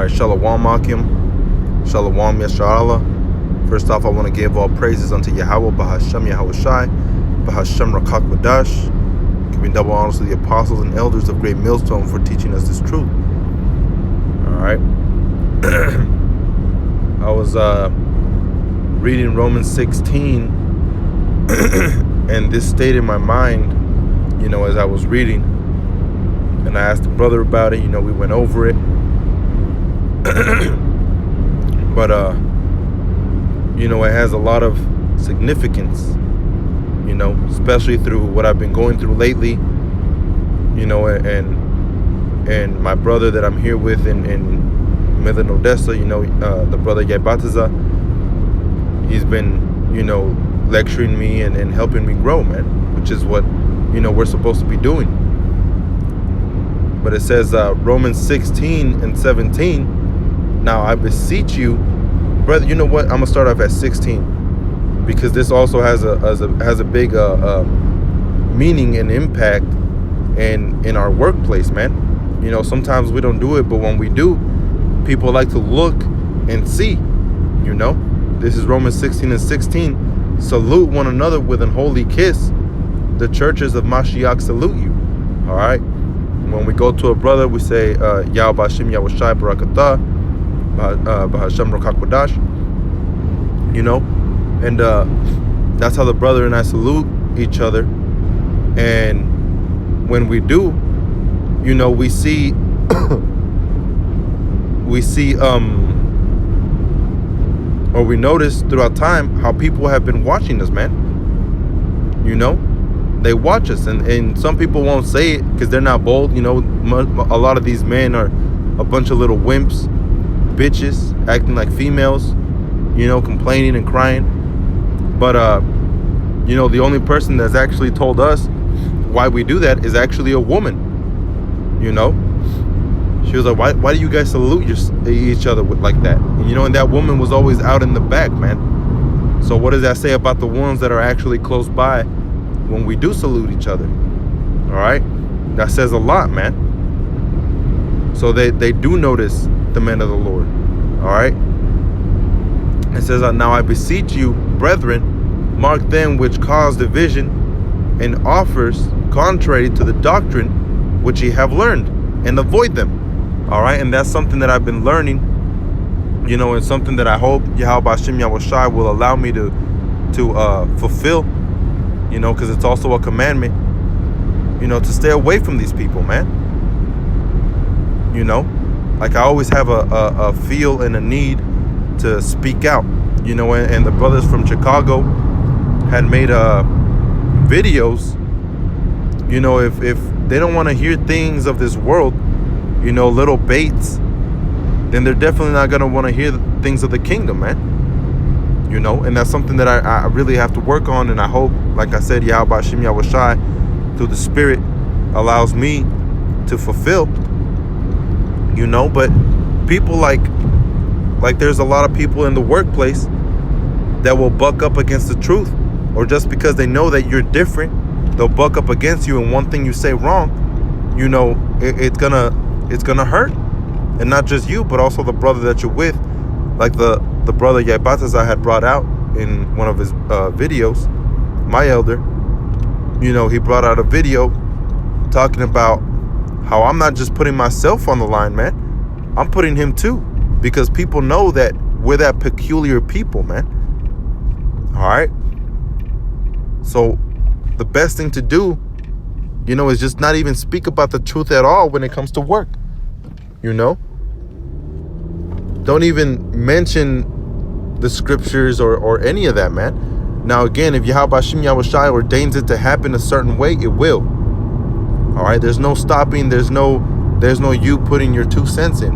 right, Shalom Akim, Shalom Yasharallah. First off, I want to give all praises unto Yahweh, Bahashem Yahweh Shai, Bahashem Rakak Wadash, giving double honors to the apostles and elders of Great Millstone for teaching us this truth. Alright. I was reading Romans 16, and this stayed in my mind, as I was reading. And I asked the brother about it, we went over it. But, it has a lot of significance, especially through what I've been going through lately, and my brother that I'm here with in Midland, Odessa, the brother Yabataza, he's been, lecturing me and helping me grow, man, which is what, we're supposed to be doing. But it says, Romans 16 and 17, now I beseech you, brother, you know what? I'm going to start off at 16, because this also has a big meaning and impact in our workplace, man. Sometimes we don't do it, but when we do, people like to look and see, This is Romans 16 and 16. Salute one another with an holy kiss. The churches of Mashiach salute you. All right? When we go to a brother, we say, Yah Bashim Yahweh Shai Barakatah, Bahashem Rakak Wadash, and that's how the brother and I salute each other. And when we do, we see or we notice throughout time how people have been watching us, man. They watch us, and some people won't say it because they're not bold. A lot of these men are a bunch of little wimps, bitches, acting like females, complaining and crying. But the only person that's actually told us why we do that is actually a woman. She was like, why do you guys salute each other like that? And that woman was always out in the back, man. So what does that say about the ones that are actually close by when we do salute each other? All right, that says a lot, man. So they do notice the men of the Lord. All right. It says, now I beseech you, brethren, mark them which cause division and offers contrary to the doctrine which ye have learned, and avoid them. All right. And that's something that I've been learning, and something that I hope Yahweh Bashim Yahweh Shai will allow me to fulfill, because it's also a commandment, to stay away from these people, man. Like I always have a feel and a need to speak out, and the brothers from Chicago had made videos, if they don't want to hear things of this world, little baits, then they're definitely not going to want to hear things of the kingdom, man. And that's something that I really have to work on, and I hope, like I said, Yahweh Bashim Yahweh Shai, through the Spirit, allows me to fulfill, but people like there's a lot of people in the workplace that will buck up against the truth, or just because they know that you're different, they'll buck up against you, and one thing you say wrong, it's gonna hurt, and not just you, but also the brother that you're with, like the brother Yabatas I had brought out in one of his videos, my elder. He brought out a video talking about how I'm not just putting myself on the line, man. I'm putting him too, because people know that we're that peculiar people, man. All right. So the best thing to do, is just not even speak about the truth at all when it comes to work. Don't even mention the scriptures or any of that, man. Now, again, if Yahweh Bashim Yahweh Shai ordains it to happen a certain way, it will. All right. There's no stopping. There's no you putting your 2 cents in.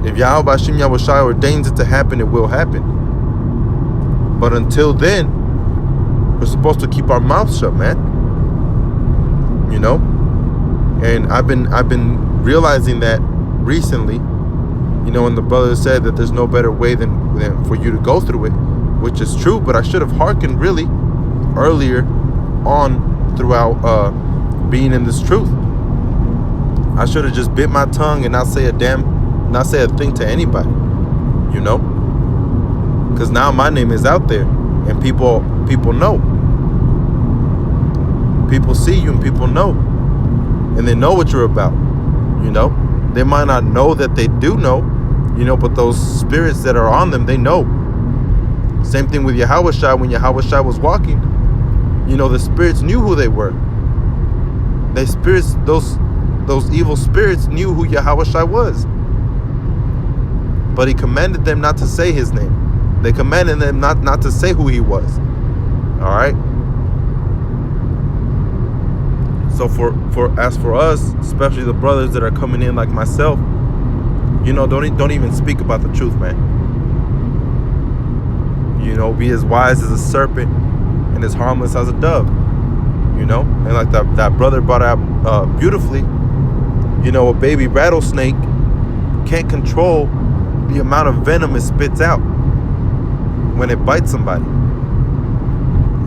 If Yahweh Bashim Yahweh Shai ordains it to happen, it will happen. But until then, we're supposed to keep our mouths shut, man. And I've been realizing that recently, and the brother said that there's no better way than for you to go through it, which is true, but I should have hearkened really earlier on throughout being in this truth. I should have just bit my tongue and not say a damn not say a thing to anybody, you know, because now my name is out there, and people know. People see you, and people know, and they know what you're about, you know. They might not know that they do know, you know, but those spirits that are on them, they know. Same thing with Yahushua. When Yahushua was walking, you know, the spirits knew who they were. Those evil spirits knew who Yahushua was. But he commanded them not to say his name. They commanded them not to say who he was. All right. So as for us, especially the brothers that are coming in like myself, you know, don't even speak about the truth, man. You know, be as wise as a serpent and as harmless as a dove. You know, and like that brother brought out beautifully, you know, a baby rattlesnake can't control the amount of venom it spits out when it bites somebody.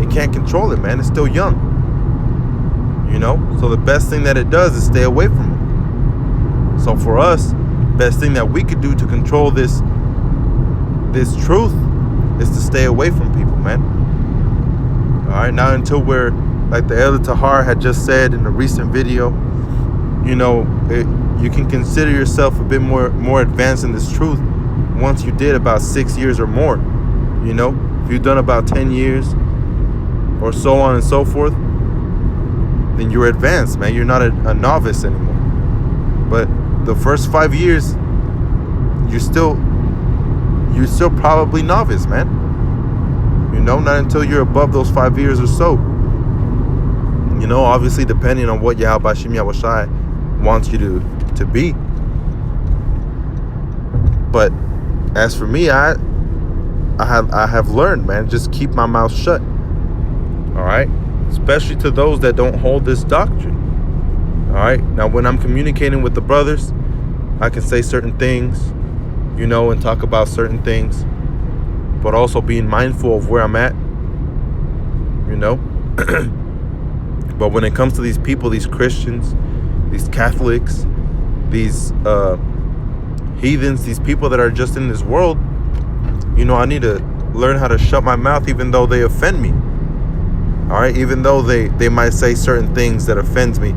It can't control it, man. It's still young. You know, so the best thing that it does is stay away from it. So for us, best thing that we could do to control this truth is to stay away from people, man. All right, now until we're, like the Elder Tahar had just said in a recent video, you know, you can consider yourself a bit more advanced in this truth once you did about 6 years or more. You know, if you've done about 10 years or so on and so forth, then you're advanced, man. You're not a novice anymore. But the first 5 years, you're still probably novice, man. You know, not until you're above those 5 years or so. You know, obviously depending on what Yahweh Bashim Yahushai wants you to be. But as for me, I have learned, man, just keep my mouth shut. All right? Especially to those that don't hold this doctrine. All right? Now, when I'm communicating with the brothers, I can say certain things, you know, and talk about certain things, but also being mindful of where I'm at, you know. But when it comes to these people, these Christians, these Catholics, these heathens, these people that are just in this world, you know, I need to learn how to shut my mouth even though they offend me. All right, even though they might say certain things that offends me,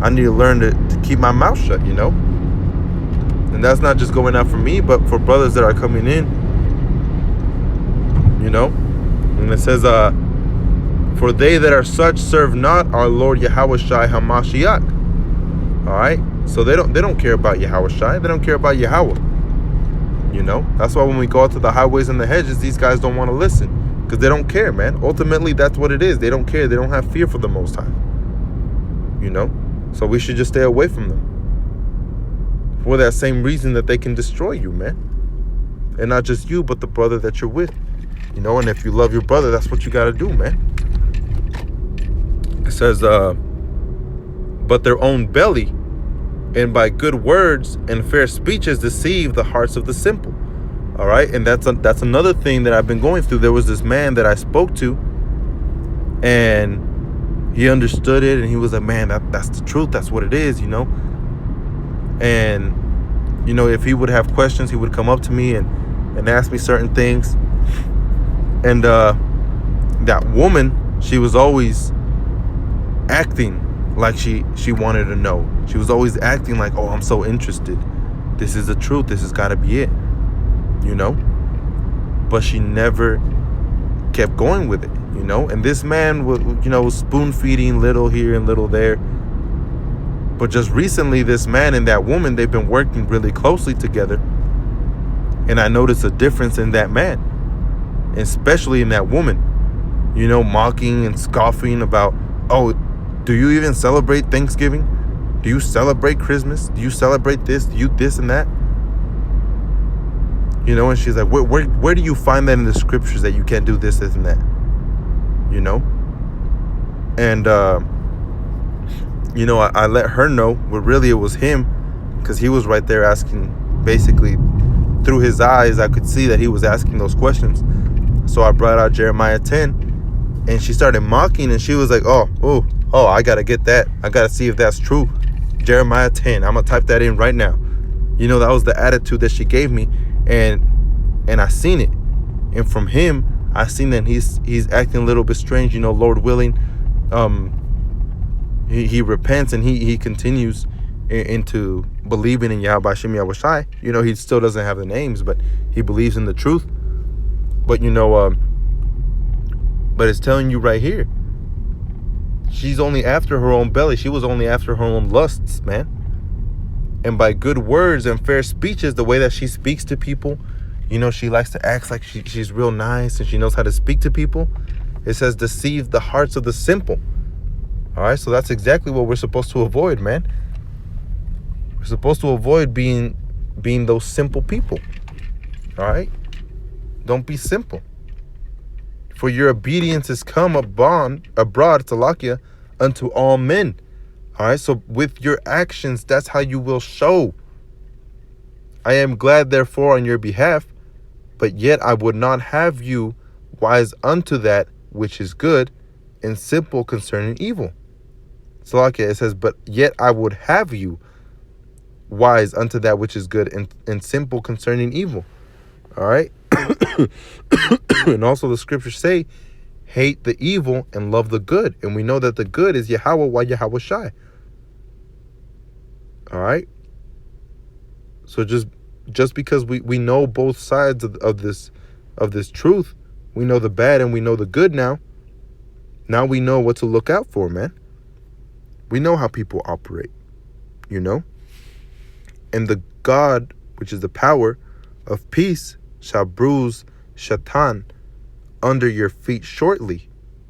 I need to learn to keep my mouth shut, you know. And that's not just going out for me, but for brothers that are coming in, you know. And it says, for they that are such serve not our Lord Yahushai HaMashiach. All right, so they don't care about Yahushai. They don't care about Yahweh. You know, that's why when we go out to the highways and the hedges, these guys don't want to listen because they don't care, man. Ultimately, that's what it is. They don't care. They don't have fear for the Most High. You know, so we should just stay away from them for that same reason that they can destroy you, man. And not just you, but the brother that you're with. You know, and if you love your brother, that's what you got to do, man. It says, but their own belly, and by good words and fair speeches deceive the hearts of the simple. All right, and that's another thing that I've been going through. There was this man that I spoke to, and he understood it, and he was like, man, that's the truth. That's what it is, you know. And, you know, if he would have questions, he would come up to me and ask me certain things. And that woman, she was always acting like she wanted to know. She was always acting like, oh, I'm so interested. This is the truth. This has got to be it, you know. But she never kept going with it, you know. And this man was, you know, spoon feeding little here and little there. But just recently, this man and that woman, they've been working really closely together. And I noticed a difference in that man, especially in that woman, you know, mocking and scoffing about, oh, do you even celebrate Thanksgiving? Do you celebrate Christmas? Do you celebrate this? Do you this and that? You know, and she's like, where do you find that in the scriptures that you can't do this and that? You know? And, you know, I let her know, but really it was him, because he was right there asking, basically, through his eyes, I could see that he was asking those questions. So I brought out Jeremiah 10, and she started mocking, and she was like, oh, I got to get that. I got to see if that's true. Jeremiah 10. I'm going to type that in right now. You know, that was the attitude that she gave me, and I seen it. And from him, I seen that he's acting a little bit strange. You know, Lord willing, he repents and he continues into believing in Yahweh Hashem Yahweh Shai. You know, he still doesn't have the names, but he believes in the truth. But you know, but it's telling you right here, she's only after her own belly. She was only after her own lusts, man. And by good words and fair speeches, the way that she speaks to people, you know, she likes to act like she's real nice and she knows how to speak to people. It says deceive the hearts of the simple. All right, so that's exactly what we're supposed to avoid, man. We're supposed to avoid being those simple people. All right, don't be simple. For your obedience is come abroad, Talakia, unto all men. All right, so with your actions, that's how you will show. I am glad, therefore, on your behalf, but yet I would not have you wise unto that which is good, and simple concerning evil. Talakia, it says, but yet I would have you wise unto that which is good, and simple concerning evil. All right. And also the scriptures say, hate the evil and love the good. And we know that the good is Yahweh wa Yahweh Shai. All right. So just because we know both sides of this truth, we know the bad and we know the good now. Now we know what to look out for, man. We know how people operate, you know. And the God, which is the power of peace, shall bruise Shaitan under your feet shortly.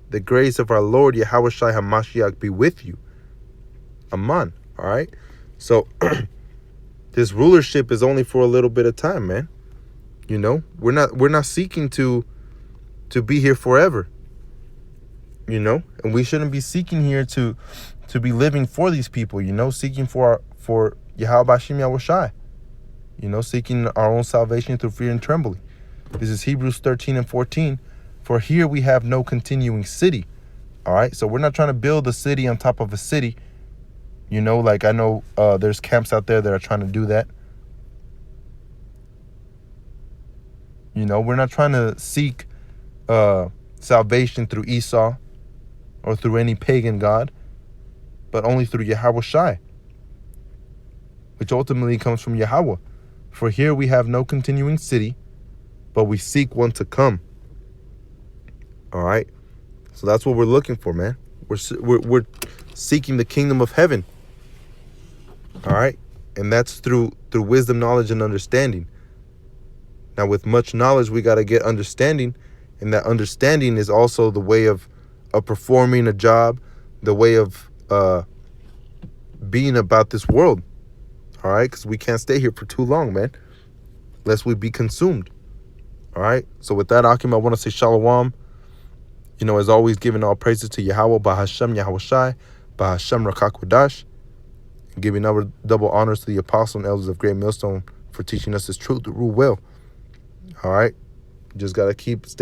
The grace of our Lord Yahweh Shai HaMashiach be with you. Aman. All right. So this rulership is only for a little bit of time, man. You know, we're not seeking to be here forever. You know, and we shouldn't be seeking here to be living for these people. You know, seeking for Yahweh Hashem Yahweh Shai. You know, seeking our own salvation through fear and trembling. This is Hebrews 13:14. For here we have no continuing city. All right. So we're not trying to build a city on top of a city. You know, like I know there's camps out there that are trying to do that. You know, we're not trying to seek salvation through Esau or through any pagan god, but only through Yahweh Shai, which ultimately comes from Yahweh. For here we have no continuing city, but we seek one to come. All right. So that's what we're looking for, man. We're seeking the kingdom of heaven. All right. And that's through wisdom, knowledge, and understanding. Now, with much knowledge, we got to get understanding. And that understanding is also the way of performing a job, the way of being about this world. All right. Because we can't stay here for too long, man, lest we be consumed. All right. So with that, Akim, I want to say shalom. You know, as always, giving all praises to Yahweh, Bahashem Yahweh Shai, Bahashem Rakakwadash, and giving double honors to the apostles and elders of Great Millstone for teaching us this truth to rule well. All right. Just got to keep staying.